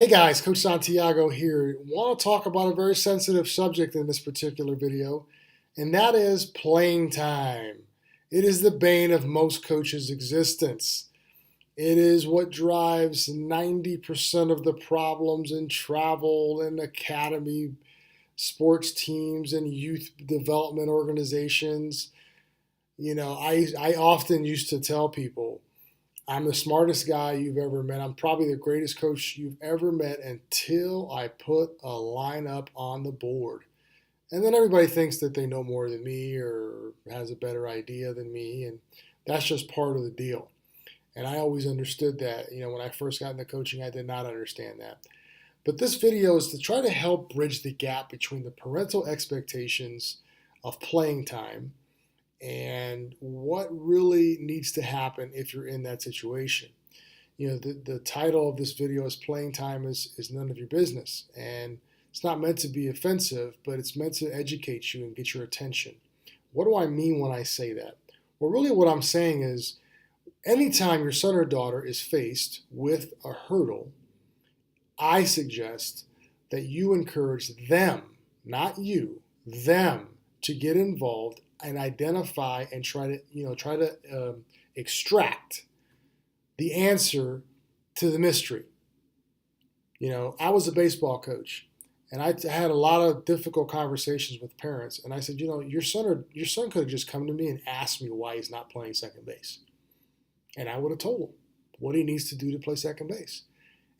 Hey guys, Coach Santiago here. Want to talk about a very sensitive subject in this particular video, and that is playing time. It is the bane of most coaches' existence. It is what drives 90% of the problems in travel and academy sports teams and youth development organizations. I often used to tell people I'm the smartest guy you've ever met. I'm probably the greatest coach you've ever met until I put a lineup on the board. And then everybody thinks that they know more than me or has a better idea than me. And that's just part of the deal. And I always understood that. When I first got into coaching, I did not understand that. But this video is to try to help bridge the gap between the parental expectations of playing time and what really needs to happen if you're in that situation. The title of this video is Playing Time is None of Your Business. And it's not meant to be offensive, but it's meant to educate you and get your attention. What do I mean when I say that? Well, really what I'm saying is anytime your son or daughter is faced with a hurdle, I suggest that you encourage them, not you, them to get involved and identify and try to extract the answer to the mystery. I was a baseball coach, and I had a lot of difficult conversations with parents. And I said, your son could have just come to me and asked me why he's not playing second base, and I would have told him what he needs to do to play second base.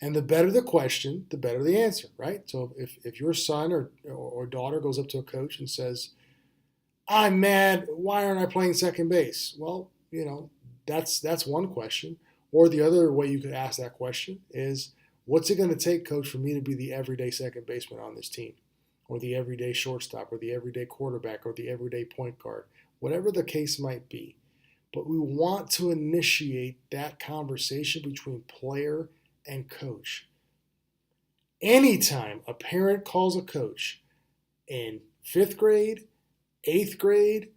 And the better the question, the better the answer, right? So if your son or daughter goes up to a coach and says, I'm mad, why aren't I playing second base? Well, that's one question. Or the other way you could ask that question is, what's it going to take, coach, for me to be the everyday second baseman on this team? Or the everyday shortstop, or the everyday quarterback, or the everyday point guard, whatever the case might be. But we want to initiate that conversation between player and coach. Anytime a parent calls a coach in fifth grade, eighth grade,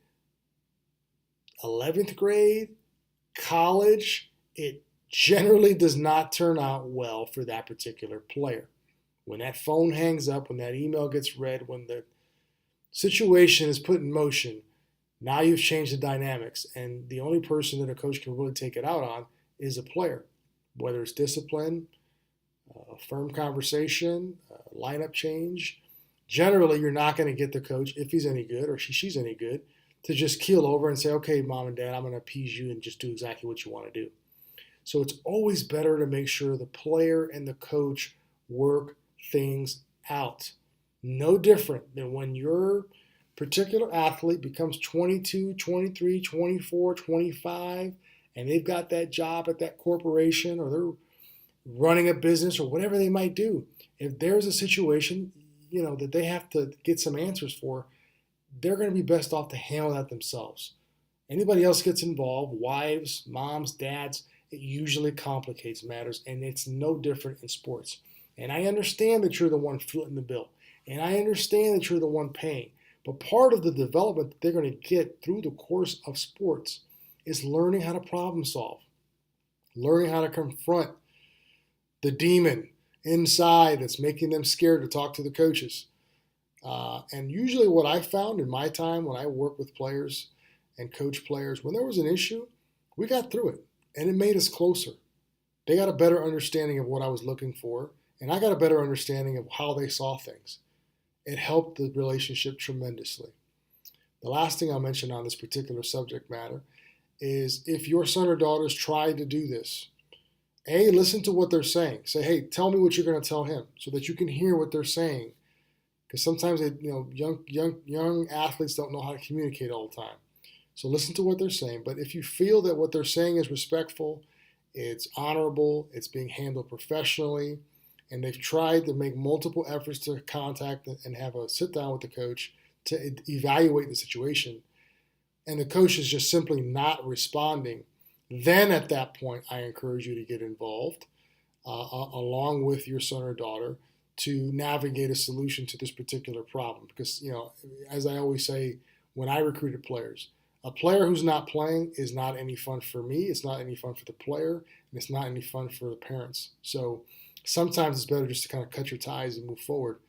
11th grade, college, it generally does not turn out well for that particular player. When that phone hangs up, when that email gets read, when the situation is put in motion, now you've changed the dynamics. And the only person that a coach can really take it out on is a player, whether it's discipline, a firm conversation, a lineup change. Generally, you're not going to get the coach, if he's any good or she's any good, to just keel over and say, okay, mom and dad, I'm going to appease you and just do exactly what you want to do. So it's always better to make sure the player and the coach work things out. No different than when your particular athlete becomes 22, 23, 24, 25, and they've got that job at that corporation or they're running a business or whatever they might do. If there's a situation, that they have to get some answers for, they're going to be best off to handle that themselves. Anybody else gets involved, wives, moms, dads, it usually complicates matters, and it's no different in sports. And I understand that you're the one footing the bill, and I understand that you're the one paying. But part of the development that they're going to get through the course of sports is learning how to problem solve, learning how to confront the demon inside that's making them scared to talk to the coaches. And usually what I found in my time when I worked with players and coach players, when there was an issue, we got through it and it made us closer. They got a better understanding of what I was looking for, and I got a better understanding of how they saw things. It helped the relationship tremendously. The last thing I'll mention on this particular subject matter is if your son or daughter's tried to do this, listen to what they're saying. Say, hey, tell me what you're going to tell him so that you can hear what they're saying. Because sometimes young athletes don't know how to communicate all the time. So listen to what they're saying. But if you feel that what they're saying is respectful, it's honorable, it's being handled professionally, and they've tried to make multiple efforts to contact and have a sit down with the coach to evaluate the situation, and the coach is just simply not responding, then at that point, I encourage you to get involved along with your son or daughter to navigate a solution to this particular problem. Because, as I always say, when I recruited players, a player who's not playing is not any fun for me. It's not any fun for the player, and it's not any fun for the parents. So Sometimes it's better just to kind of cut your ties and move forward.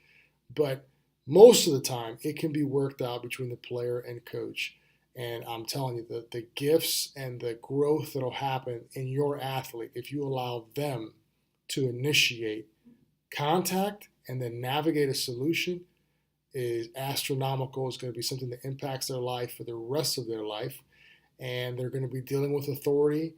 But most of the time, it can be worked out between the player and coach. And I'm telling you, the gifts and the growth that'll happen in your athlete if you allow them to initiate contact and then navigate a solution is astronomical. It's going to be something that impacts their life for the rest of their life. And they're going to be dealing with authority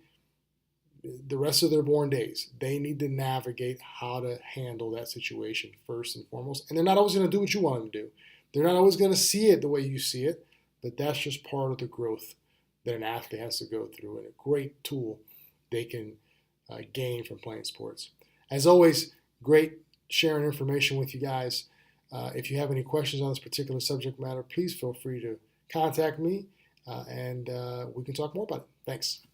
the rest of their born days. They need to navigate how to handle that situation first and foremost. And they're not always going to do what you want them to do. They're not always going to see it the way you see it, but that's just part of the growth that an athlete has to go through, and a great tool they can gain from playing sports. As always, great sharing information with you guys. If you have any questions on this particular subject matter, please feel free to contact me, and we can talk more about it. Thanks.